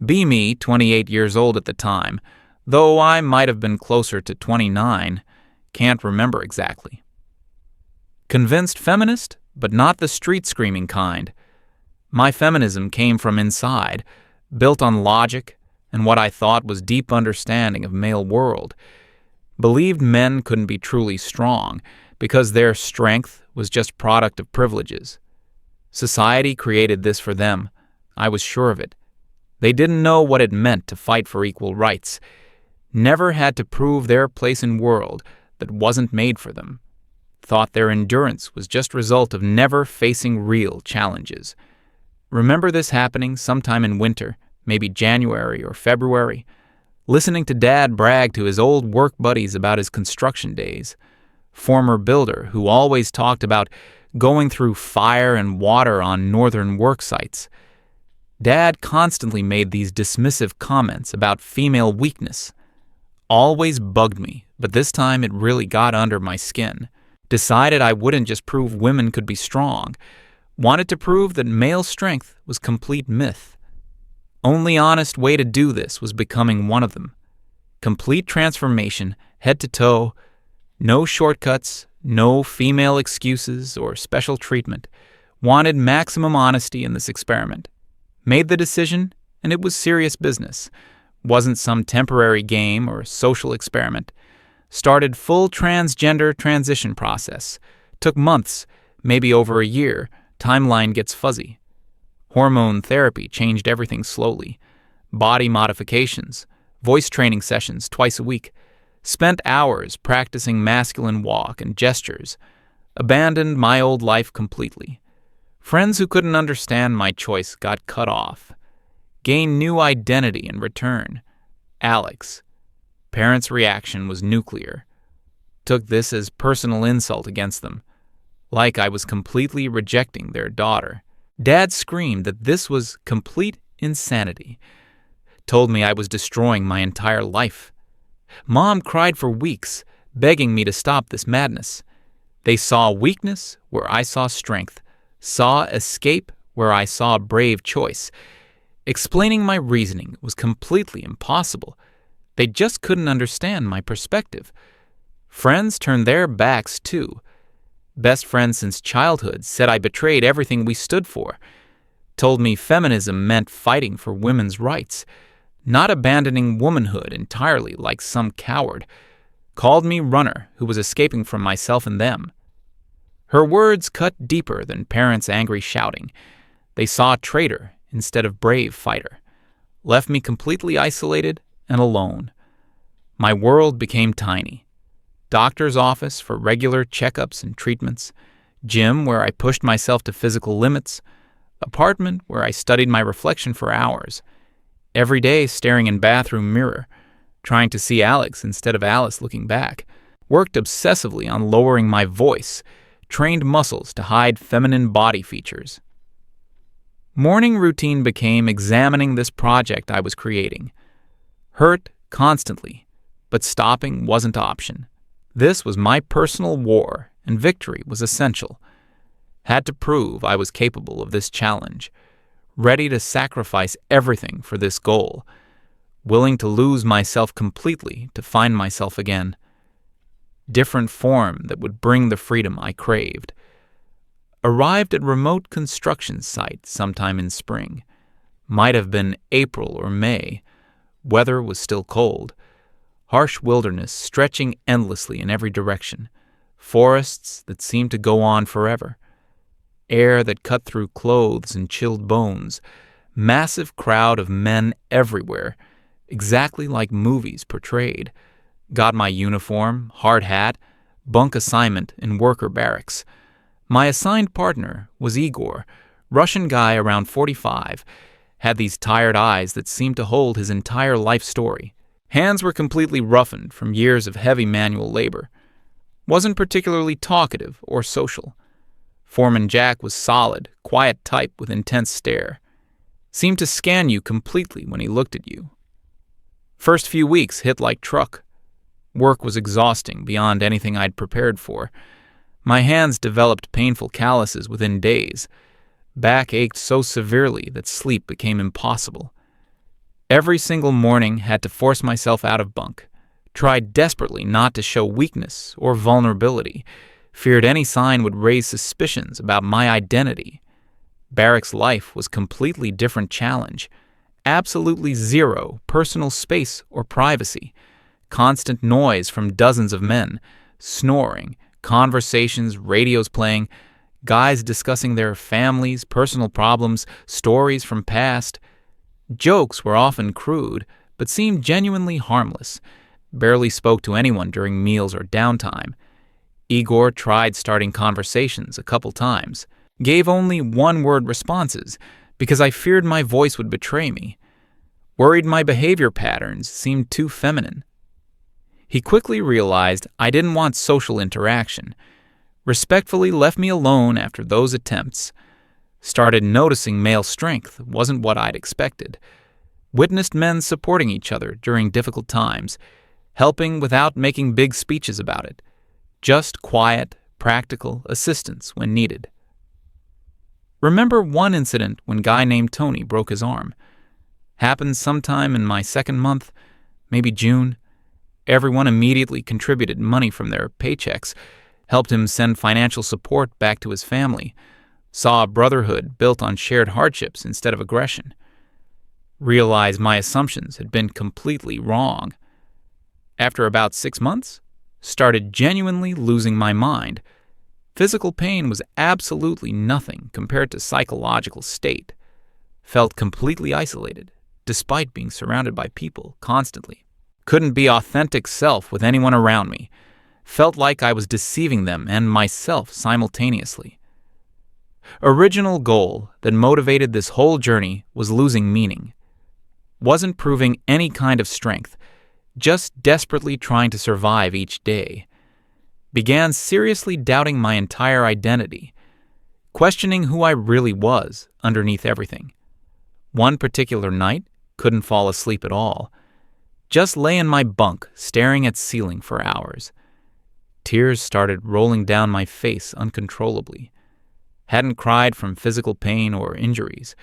Be me, 28 years old at the time, though I might have been closer to 29, can't remember exactly. Convinced feminist, but not the street-screaming kind. My feminism came from inside, built on logic and what I thought was deep understanding of male world. Believed men couldn't be truly strong because their strength was just product of privileges. Society created this for them. I was sure of it. They didn't know what it meant to fight for equal rights. Never had to prove their place in world that wasn't made for them. Thought their endurance was just result of never facing real challenges. Remember this happening sometime in winter, maybe January or February, listening to Dad brag to his old work buddies about his construction days. Former builder who always talked about going through fire and water on northern work sites. Dad constantly made these dismissive comments about female weakness. Always bugged me, but this time it really got under my skin. Decided I wouldn't just prove women could be strong. Wanted to prove that male strength was complete myth. Only honest way to do this was becoming one of them. Complete transformation, head to toe. No shortcuts, no female excuses or special treatment. Wanted maximum honesty in this experiment. Made the decision, and it was serious business. Wasn't some temporary game or social experiment. Started full transgender transition process. Took months, maybe over a year. Timeline gets fuzzy. Hormone therapy changed everything slowly. Body modifications. Voice training sessions twice a week. Spent hours practicing masculine walk and gestures. Abandoned my old life completely. Friends who couldn't understand my choice got cut off. Gained new identity in return. Alex. Parents' reaction was nuclear. Took this as personal insult against them. Like I was completely rejecting their daughter. Dad screamed that this was complete insanity. Told me I was destroying my entire life. Mom cried for weeks, begging me to stop this madness. They saw weakness where I saw strength. Saw escape where I saw brave choice. Explaining my reasoning was completely impossible. They just couldn't understand my perspective. Friends turned their backs too. Best friend since childhood said I betrayed everything we stood for. Told me feminism meant fighting for women's rights, not abandoning womanhood entirely like some coward. Called me runner who was escaping from myself and them. Her words cut deeper than parents' angry shouting. They saw traitor instead of brave fighter. Left me completely isolated and alone. My world became tiny. Doctor's office for regular checkups and treatments. Gym where I pushed myself to physical limits. Apartment where I studied my reflection for hours. Every day staring in bathroom mirror, trying to see Alex instead of Alice looking back. Worked obsessively on lowering my voice. Trained muscles to hide feminine body features. Morning routine became examining this project I was creating. Hurt constantly, but stopping wasn't option. This was my personal war, and victory was essential. Had to prove I was capable of this challenge. Ready to sacrifice everything for this goal. Willing to lose myself completely to find myself again. Different form that would bring the freedom I craved. Arrived at remote construction site sometime in spring. Might have been April or May. Weather was still cold. Harsh wilderness stretching endlessly in every direction. Forests that seemed to go on forever. Air that cut through clothes and chilled bones. Massive crowd of men everywhere, exactly like movies portrayed. Got my uniform, hard hat, bunk assignment in worker barracks. My assigned partner was Igor, Russian guy around 45, had these tired eyes that seemed to hold his entire life story. Hands were completely roughened from years of heavy manual labor. Wasn't particularly talkative or social. Foreman Jack was solid, quiet type with intense stare. Seemed to scan you completely when he looked at you. First few weeks hit like truck. Work was exhausting beyond anything I'd prepared for. My hands developed painful calluses within days. Back ached so severely that sleep became impossible. Every single morning had to force myself out of bunk. Tried desperately not to show weakness or vulnerability. Feared any sign would raise suspicions about my identity. Barracks life was completely different challenge. Absolutely zero personal space or privacy. Constant noise from dozens of men. Snoring, conversations, radios playing, guys discussing their families, personal problems, stories from past. Jokes were often crude, but seemed genuinely harmless. Barely spoke to anyone during meals or downtime. Igor tried starting conversations a couple times. Gave only one-word responses because I feared my voice would betray me. Worried my behavior patterns seemed too feminine. He quickly realized I didn't want social interaction. Respectfully left me alone after those attempts. Started noticing male strength wasn't what I'd expected. Witnessed men supporting each other during difficult times, helping without making big speeches about it. Just quiet, practical assistance when needed. Remember one incident when a guy named Tony broke his arm. Happened sometime in my second month, maybe June. Everyone immediately contributed money from their paychecks, helped him send financial support back to his family, saw a brotherhood built on shared hardships instead of aggression. Realized my assumptions had been completely wrong. After about 6 months, started genuinely losing my mind. Physical pain was absolutely nothing compared to psychological state. Felt completely isolated, despite being surrounded by people constantly. Couldn't be authentic self with anyone around me. Felt like I was deceiving them and myself simultaneously. Original goal that motivated this whole journey was losing meaning. Wasn't proving any kind of strength, just desperately trying to survive each day. Began seriously doubting my entire identity, questioning who I really was underneath everything. One particular night, couldn't fall asleep at all. Just lay in my bunk, staring at ceiling for hours. Tears started rolling down my face uncontrollably. Hadn't cried from physical pain or injuries,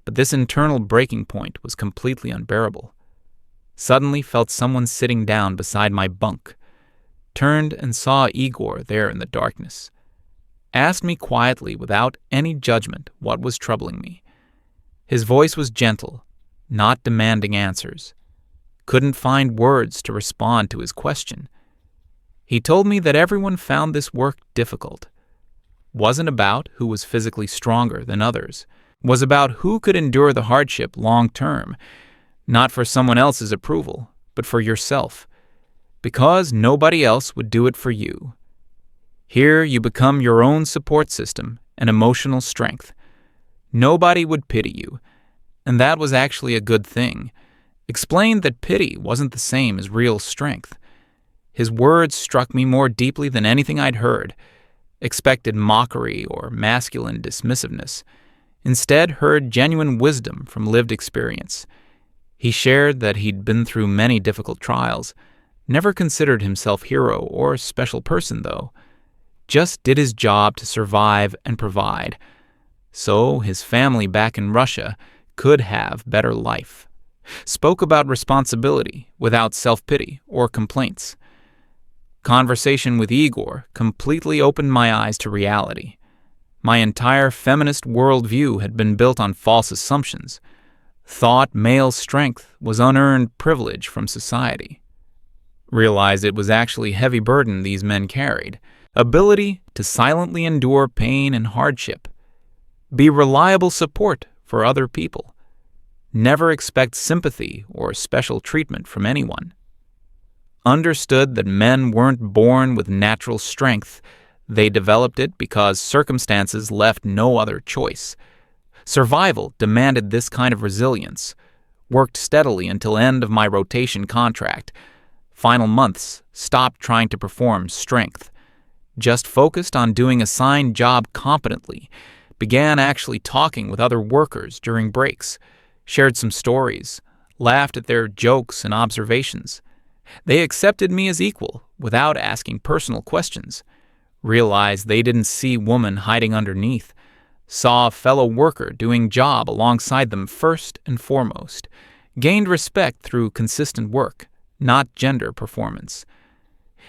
but this internal breaking point was completely unbearable. Suddenly felt someone sitting down beside my bunk. Turned and saw Igor there in the darkness. Asked me quietly without any judgment what was troubling me. His voice was gentle, not demanding answers. Couldn't find words to respond to his question. He told me that everyone found this work difficult. Wasn't about who was physically stronger than others. Was about who could endure the hardship long term. Not for someone else's approval, but for yourself. Because nobody else would do it for you. Here you become your own support system and emotional strength. Nobody would pity you, and that was actually a good thing. Explained that pity wasn't the same as real strength. His words struck me more deeply than anything I'd heard. Expected mockery or masculine dismissiveness. Instead, heard genuine wisdom from lived experience. He shared that he'd been through many difficult trials. Never considered himself hero or special person, though. Just did his job to survive and provide. So his family back in Russia could have better life. Spoke about responsibility without self-pity or complaints. Conversation with Igor completely opened my eyes to reality. My entire feminist worldview had been built on false assumptions. Thought male strength was unearned privilege from society. Realized it was actually a heavy burden these men carried. Ability to silently endure pain and hardship. Be reliable support for other people. Never expect sympathy or special treatment from anyone. Understood that men weren't born with natural strength. They developed it because circumstances left no other choice. Survival demanded this kind of resilience. Worked steadily until end of my rotation contract. Final months, stopped trying to perform strength. Just focused on doing assigned job competently. Began actually talking with other workers during breaks. Shared some stories. Laughed at their jokes and observations. They accepted me as equal without asking personal questions. Realized they didn't see woman hiding underneath. Saw a fellow worker doing job alongside them first and foremost. gained respect through consistent work, not gender performance.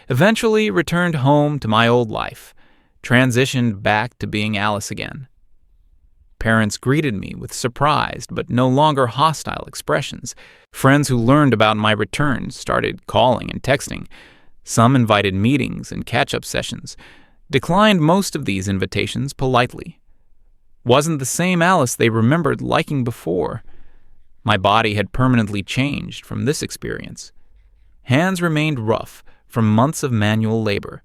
Eventually returned home to my old life, transitioned back to being Alice again. Parents greeted me with surprised but no longer hostile expressions. Friends who learned about my return started calling and texting. Some invited meetings and catch-up sessions, declined most of these invitations politely. Wasn't the same Alice they remembered liking before. My body had permanently changed from this experience. Hands remained rough from months of manual labor.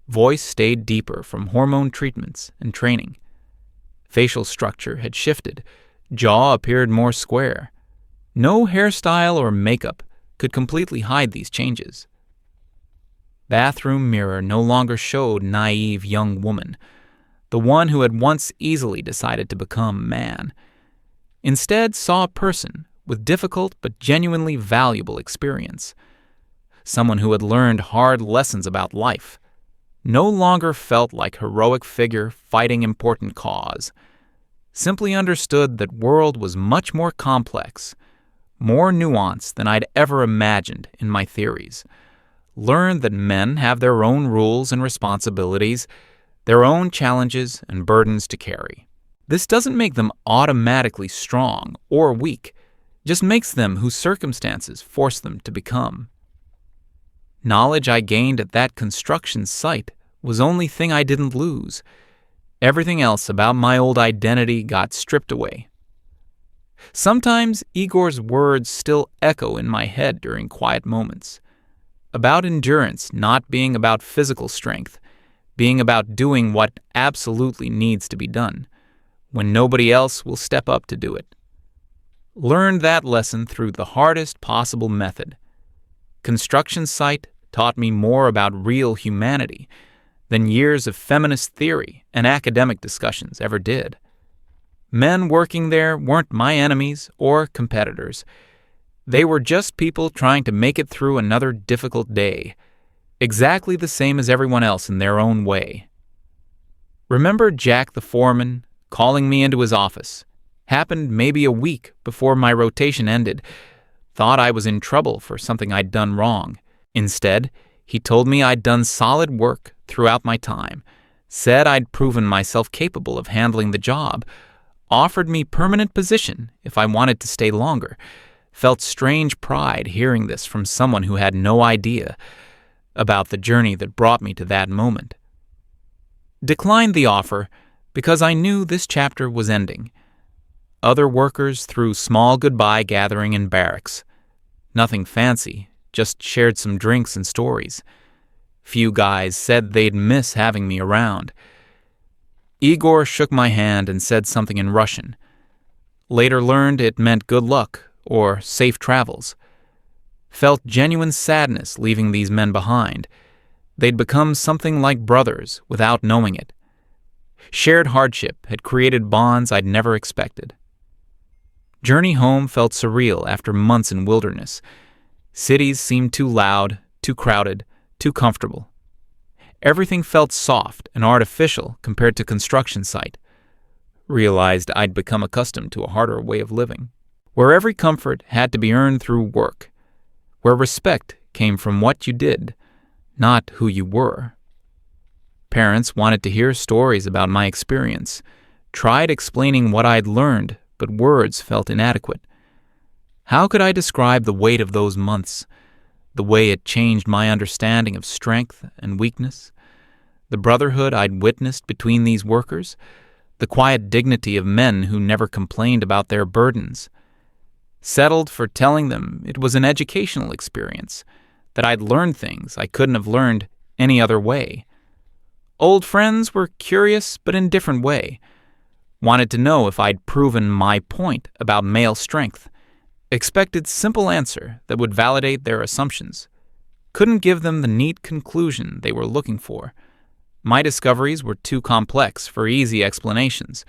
Voice stayed deeper from hormone treatments and training. Facial structure had shifted. Jaw appeared more square. No hairstyle or makeup could completely hide these changes. Bathroom mirror no longer showed naive young woman, the one who had once easily decided to become man. Instead saw a person with difficult but genuinely valuable experience. Someone who had learned hard lessons about life. No longer felt like heroic figure fighting important cause. Simply understood that world was much more complex, more nuanced than I'd ever imagined in my theories. Learned that men have their own rules and responsibilities, their own challenges and burdens to carry. This doesn't make them automatically strong or weak, just makes them who circumstances force them to become. Knowledge I gained at that construction site was only thing I didn't lose. Everything else about my old identity got stripped away. Sometimes Igor's words still echo in my head during quiet moments. About endurance not being about physical strength, being about doing what absolutely needs to be done, when nobody else will step up to do it. Learned that lesson through the hardest possible method. Construction site taught me more about real humanity than years of feminist theory and academic discussions ever did. Men working there weren't my enemies or competitors. They were just people trying to make it through another difficult day, exactly the same as everyone else in their own way. Remember Jack the foreman calling me into his office. Happened maybe a week before my rotation ended. Thought I was in trouble for something I'd done wrong. Instead, he told me I'd done solid work throughout my time, said I'd proven myself capable of handling the job, offered me permanent position if I wanted to stay longer. Felt strange pride hearing this from someone who had no idea about the journey that brought me to that moment. Declined the offer because I knew this chapter was ending. Other workers threw small goodbye gathering in barracks. Nothing fancy, just shared some drinks and stories. Few guys said they'd miss having me around. Igor shook my hand and said something in Russian. Later learned it meant good luck or safe travels. Felt genuine sadness leaving these men behind. They'd become something like brothers without knowing it. Shared hardship had created bonds I'd never expected. Journey home felt surreal after months in wilderness. Cities seemed too loud, too crowded, too comfortable. Everything felt soft and artificial compared to construction site. Realized I'd become accustomed to a harder way of living, where every comfort had to be earned through work, where respect came from what you did, not who you were. Parents wanted to hear stories about my experience, tried explaining what I'd learned, but words felt inadequate. How could I describe the weight of those months, the way it changed my understanding of strength and weakness, the brotherhood I'd witnessed between these workers, the quiet dignity of men who never complained about their burdens? Settled for telling them it was an educational experience, that I'd learned things I couldn't have learned any other way. Old friends were curious but in different way. Wanted to know if I'd proven my point about male strength. Expected simple answer that would validate their assumptions. Couldn't give them the neat conclusion they were looking for. My discoveries were too complex for easy explanations.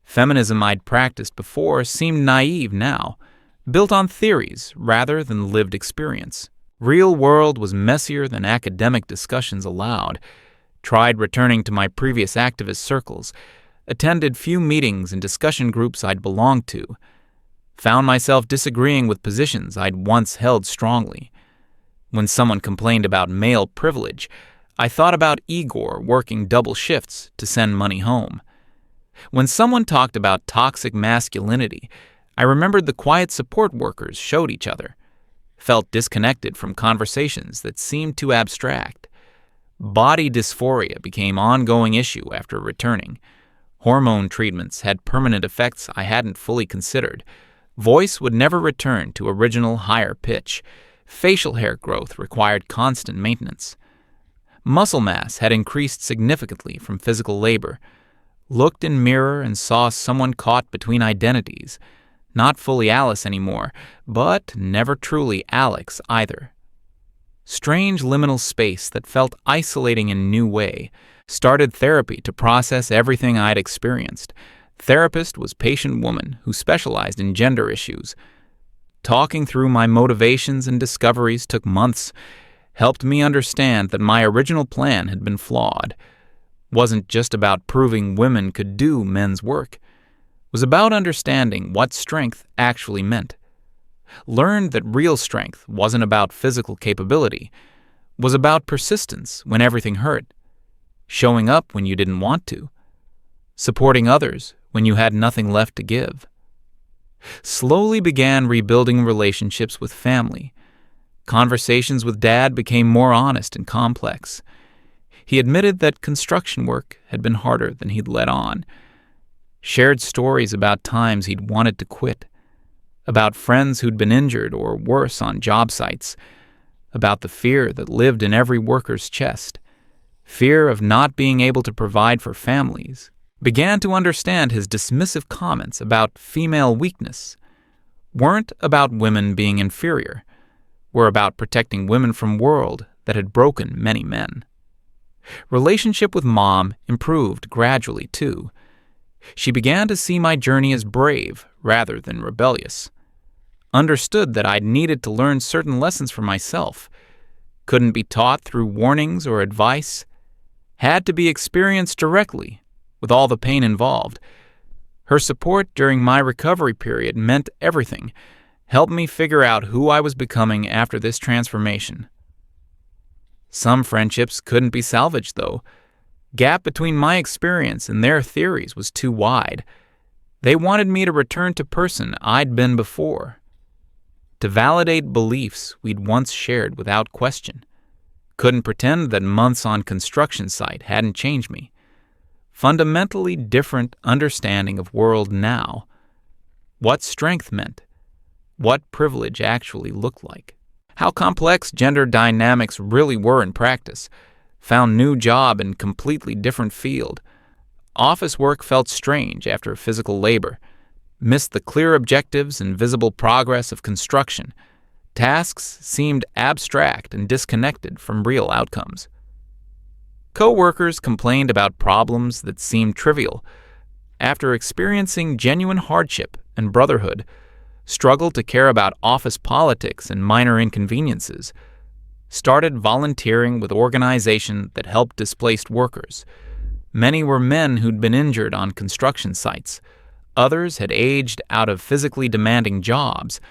Feminism I'd practiced before seemed naive now, built on theories rather than lived experience. Real world was messier than academic discussions allowed. Tried returning to my previous activist circles. Attended few meetings and discussion groups I'd belonged to. Found myself disagreeing with positions I'd once held strongly. When someone complained about male privilege, I thought about Igor working double shifts to send money home. When someone talked about toxic masculinity, I remembered the quiet support workers showed each other. Felt disconnected from conversations that seemed too abstract. Body dysphoria became an ongoing issue after returning. Hormone treatments had permanent effects I hadn't fully considered. Voice would never return to original higher pitch. Facial hair growth required constant maintenance. Muscle mass had increased significantly from physical labor. Looked in mirror and saw someone caught between identities. Not fully Alice anymore, but never truly Alex either. Strange liminal space that felt isolating in a new way. Started therapy to process everything I'd experienced. Therapist was patient woman who specialized in gender issues. Talking through my motivations and discoveries took months. Helped me understand that my original plan had been flawed. Wasn't just about proving women could do men's work. Was about understanding what strength actually meant. Learned that real strength wasn't about physical capability. Was about persistence when everything hurt. Showing up when you didn't want to. Supporting others when you had nothing left to give. Slowly began rebuilding relationships with family. Conversations with Dad became more honest and complex. He admitted that construction work had been harder than he'd let on. Shared stories about times he'd wanted to quit. About friends who'd been injured or worse on job sites. About the fear that lived in every worker's chest. Fear of not being able to provide for families. Began to understand his dismissive comments about female weakness. Weren't about women being inferior. Were about protecting women from a world that had broken many men. Relationship with Mom improved gradually, too. She began to see my journey as brave rather than rebellious. Understood that I'd needed to learn certain lessons for myself. Couldn't be taught through warnings or advice. Had to be experienced directly, with all the pain involved. Her support during my recovery period meant everything. Helped me figure out who I was becoming after this transformation. Some friendships couldn't be salvaged, though. Gap between my experience and their theories was too wide. They wanted me to return to person I'd been before. To validate beliefs we'd once shared without question. Couldn't pretend that months on construction site hadn't changed me. Fundamentally different understanding of world now. What strength meant. What privilege actually looked like. How complex gender dynamics really were in practice. Found new job in completely different field. Office work felt strange after physical labor. Missed the clear objectives and visible progress of construction. Tasks seemed abstract and disconnected from real outcomes. Co-workers complained about problems that seemed trivial. After experiencing genuine hardship and brotherhood, struggled to care about office politics and minor inconveniences. Started volunteering with organizations that helped displaced workers. Many were men who'd been injured on construction sites. Others had aged out of physically demanding jobs.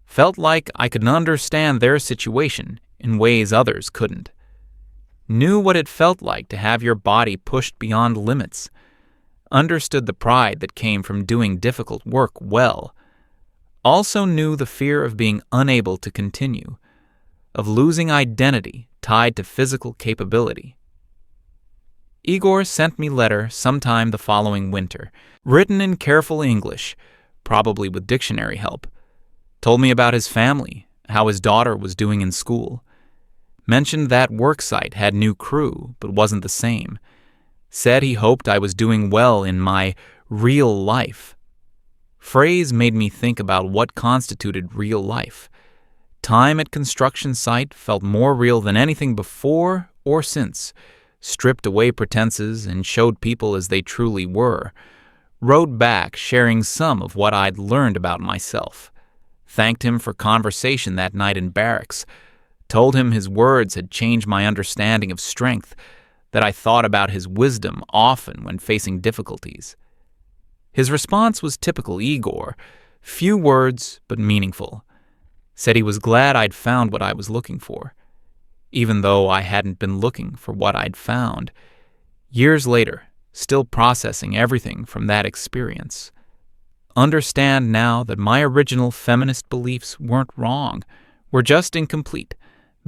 Felt like I could understand their situation in ways others couldn't. Knew what it felt like to have your body pushed beyond limits. Understood the pride that came from doing difficult work well. Also knew the fear of being unable to continue, of losing identity tied to physical capability. Igor sent me letter sometime the following winter, written in careful English, probably with dictionary help. Told me about his family, how his daughter was doing in school. Mentioned that worksite had new crew, but wasn't the same. Said he hoped I was doing well in my real life. Phrase made me think about what constituted real life. Time at construction site felt more real than anything before or since. Stripped away pretenses and showed people as they truly were. Wrote back sharing some of what I'd learned about myself. Thanked him for conversation that night in barracks. Told him his words had changed my understanding of strength, that I thought about his wisdom often when facing difficulties. His response was typical Igor, Few words, but meaningful. Said he was glad I'd found what I was looking for, even though I hadn't been looking for what I'd found. Years later, still processing everything from that experience. Understand now that my original feminist beliefs weren't wrong, were just incomplete,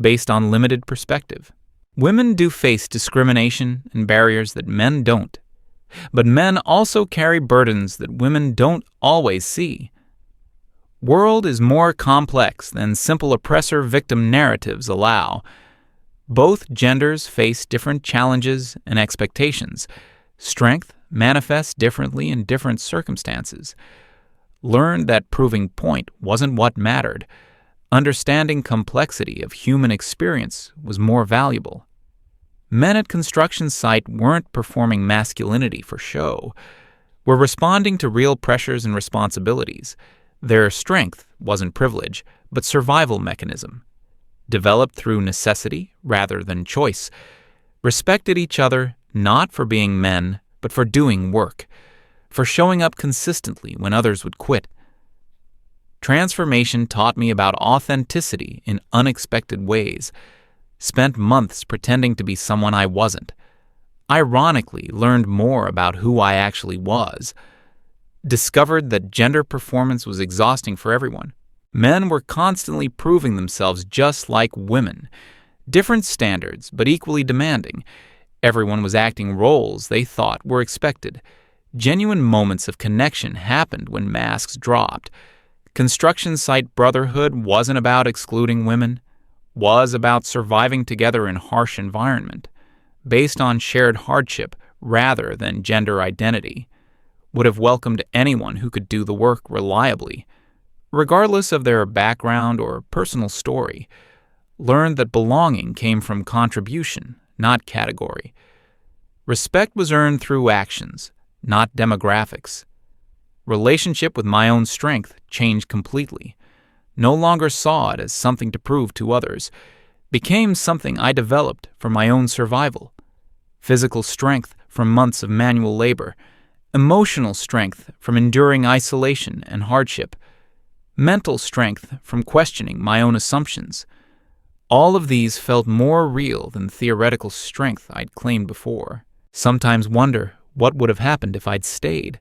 based on limited perspective. Women do face discrimination and barriers that men don't, but men also carry burdens that women don't always see. World is more complex than simple oppressor-victim narratives allow. Both genders face different challenges and expectations. Strength manifests differently in different circumstances. Learned that proving point wasn't what mattered. Understanding complexity of human experience was more valuable. Men at construction site weren't performing masculinity for show. Were responding to real pressures and responsibilities. Their strength wasn't privilege, but survival mechanism. Developed through necessity rather than choice. Respected each other not for being men, but for doing work. For showing up consistently when others would quit. Transformation taught me about authenticity in unexpected ways. Spent months pretending to be someone I wasn't. Ironically, learned more about who I actually was. Discovered that gender performance was exhausting for everyone. Men were constantly proving themselves just like women. Different standards, but equally demanding. Everyone was acting roles they thought were expected. Genuine moments of connection happened when masks dropped. Construction site brotherhood wasn't about excluding women, was about surviving together in harsh environment, based on shared hardship rather than gender identity. Would have welcomed anyone who could do the work reliably, regardless of their background or personal story. Learned that belonging came from contribution, not category. Respect was earned through actions, not demographics. Relationship with my own strength changed completely. No longer saw it as something to prove to others. Became something I developed for my own survival. Physical strength from months of manual labor. Emotional strength from enduring isolation and hardship. Mental strength from questioning my own assumptions. All of these felt more real than theoretical strength I'd claimed before. Sometimes wonder what would have happened if I'd stayed.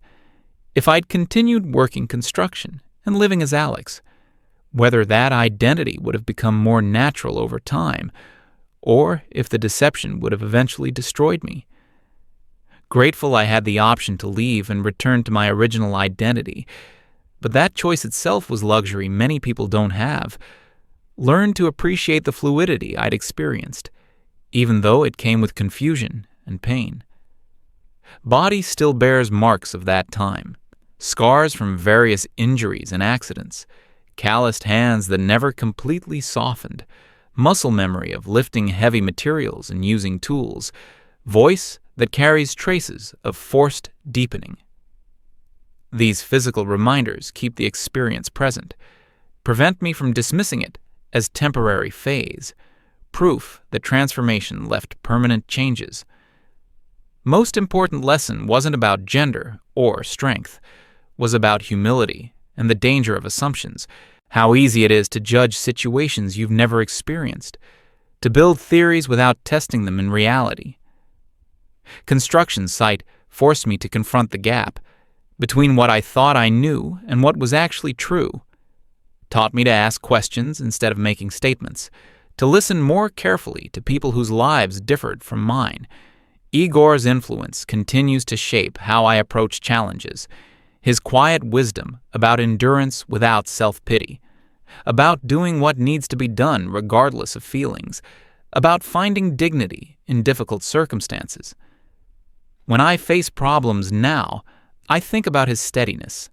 If I'd continued working construction and living as Alex. Whether that identity would have become more natural over time, or if the deception would have eventually destroyed me. Grateful I had the option to leave and return to my original identity, but that choice itself was luxury many people don't have. Learned to appreciate the fluidity I'd experienced, even though it came with confusion and pain. Body still bears marks of that time, scars from various injuries and accidents, calloused hands that never completely softened, muscle memory of lifting heavy materials and using tools, voice that carries traces of forced deepening. These physical reminders keep the experience present, prevent me from dismissing it as temporary phase, proof that transformation left permanent changes. Most important lesson wasn't about gender or strength, was about humility and the danger of assumptions, how easy it is to judge situations you've never experienced, to build theories without testing them in reality. Construction site forced me to confront the gap between what I thought I knew and what was actually true, taught me to ask questions instead of making statements, to listen more carefully to people whose lives differed from mine. Igor's influence continues to shape how I approach challenges. His quiet wisdom about endurance without self-pity, about doing what needs to be done regardless of feelings, about finding dignity in difficult circumstances. When I face problems now, I think about his steadiness,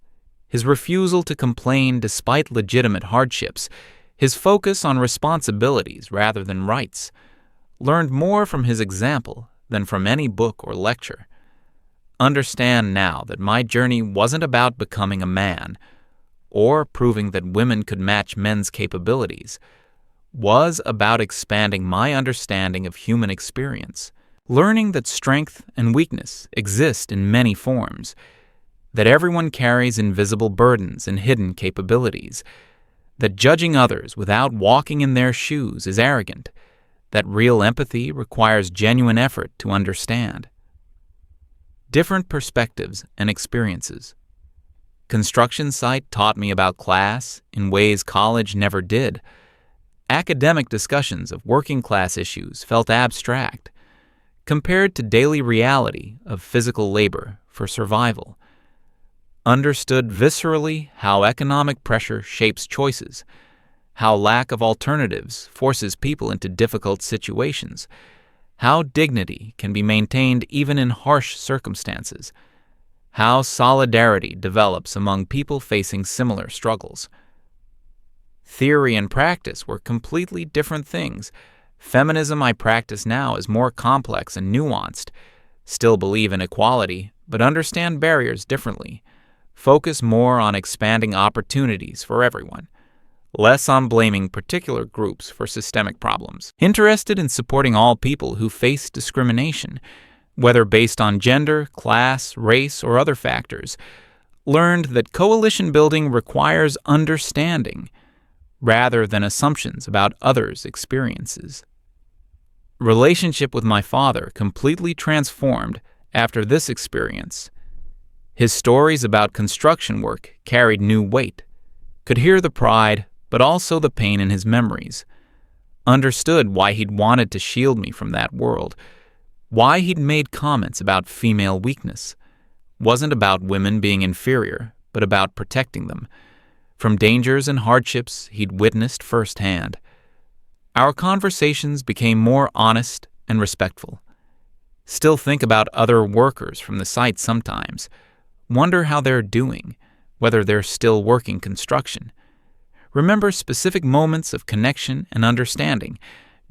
his refusal to complain despite legitimate hardships, his focus on responsibilities rather than rights. Learned more from his example than from any book or lecture. Understand now that my journey wasn't about becoming a man or proving that women could match men's capabilities, was about expanding my understanding of human experience, learning that strength and weakness exist in many forms, that everyone carries invisible burdens and hidden capabilities, that judging others without walking in their shoes is arrogant, that real empathy requires genuine effort to understand. Different perspectives and experiences. Construction site taught me about class in ways college never did. Academic discussions of working-class issues felt abstract, compared to daily reality of physical labor for survival. Understood viscerally how economic pressure shapes choices, how lack of alternatives forces people into difficult situations, how dignity can be maintained even in harsh circumstances, how solidarity develops among people facing similar struggles. Theory and practice were completely different things. Feminism I practice now is more complex and nuanced, still believe in equality, but understand barriers differently, focus more on expanding opportunities for everyone, less on blaming particular groups for systemic problems, interested in supporting all people who face discrimination, whether based on gender, class, race, or other factors, learned that coalition building requires understanding rather than assumptions about others' experiences. Relationship with my father completely transformed after this experience. His stories about construction work carried new weight, could hear the pride, but also the pain in his memories, understood why he'd wanted to shield me from that world, why he'd made comments about female weakness. Wasn't about women being inferior, but about protecting them from dangers and hardships he'd witnessed firsthand. Our conversations became more honest and respectful. Still think about other workers from the site sometimes, wonder how they're doing, whether they're still working construction. Remember specific moments of connection and understanding,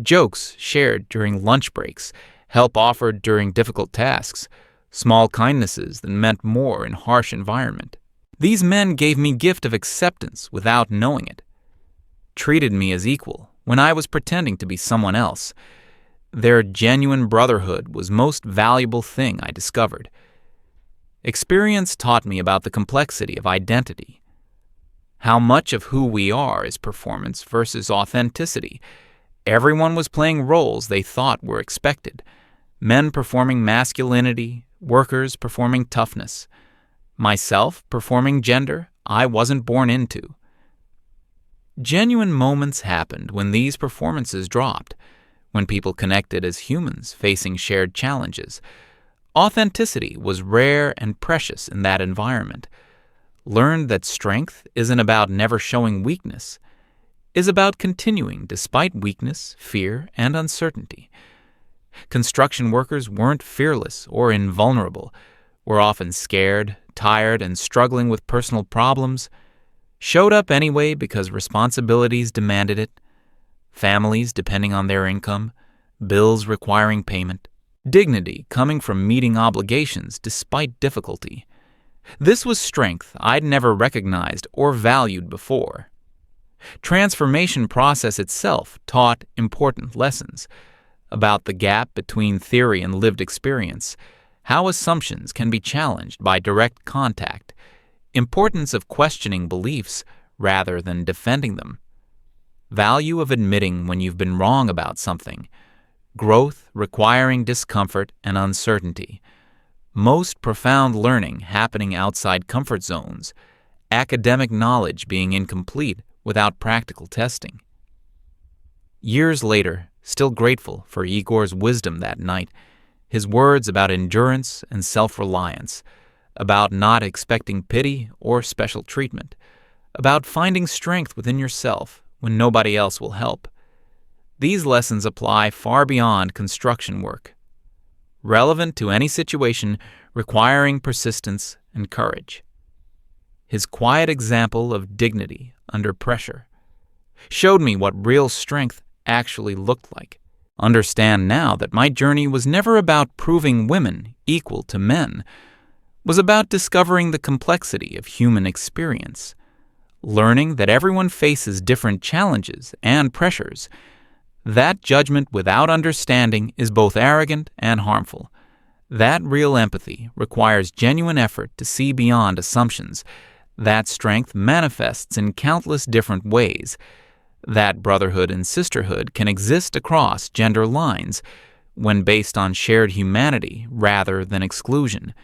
jokes shared during lunch breaks, help offered during difficult tasks, small kindnesses that meant more in harsh environment. These men gave me gift of acceptance without knowing it, treated me as equal when I was pretending to be someone else. Their genuine brotherhood was most valuable thing I discovered. Experience taught me about the complexity of identity, how much of who we are is performance versus authenticity. Everyone was playing roles they thought were expected, men performing masculinity, workers performing toughness, myself performing gender I wasn't born into. Genuine moments happened when these performances dropped, when people connected as humans facing shared challenges. Authenticity was rare and precious in that environment. Learned that strength isn't about never showing weakness, is about continuing despite weakness, fear, and uncertainty. Construction workers weren't fearless or invulnerable, were often scared, tired, and struggling with personal problems, showed up anyway because responsibilities demanded it, families depending on their income, bills requiring payment, dignity coming from meeting obligations despite difficulty. This was strength I'd never recognized or valued before. Transformation process itself taught important lessons about the gap between theory and lived experience, how assumptions can be challenged by direct contact, importance of questioning beliefs rather than defending them, value of admitting when you've been wrong about something, growth requiring discomfort and uncertainty, most profound learning happening outside comfort zones, academic knowledge being incomplete without practical testing. Years later, still grateful for Igor's wisdom that night, his words about endurance and self-reliance, about not expecting pity or special treatment, about finding strength within yourself when nobody else will help. These lessons apply far beyond construction work, relevant to any situation requiring persistence and courage. His quiet example of dignity under pressure showed me what real strength actually looked like. Understand now that my journey was never about proving women equal to men, was about discovering the complexity of human experience, learning that everyone faces different challenges and pressures. That judgment without understanding is both arrogant and harmful. That real empathy requires genuine effort to see beyond assumptions. That strength manifests in countless different ways. That brotherhood and sisterhood can exist across gender lines when based on shared humanity rather than exclusion.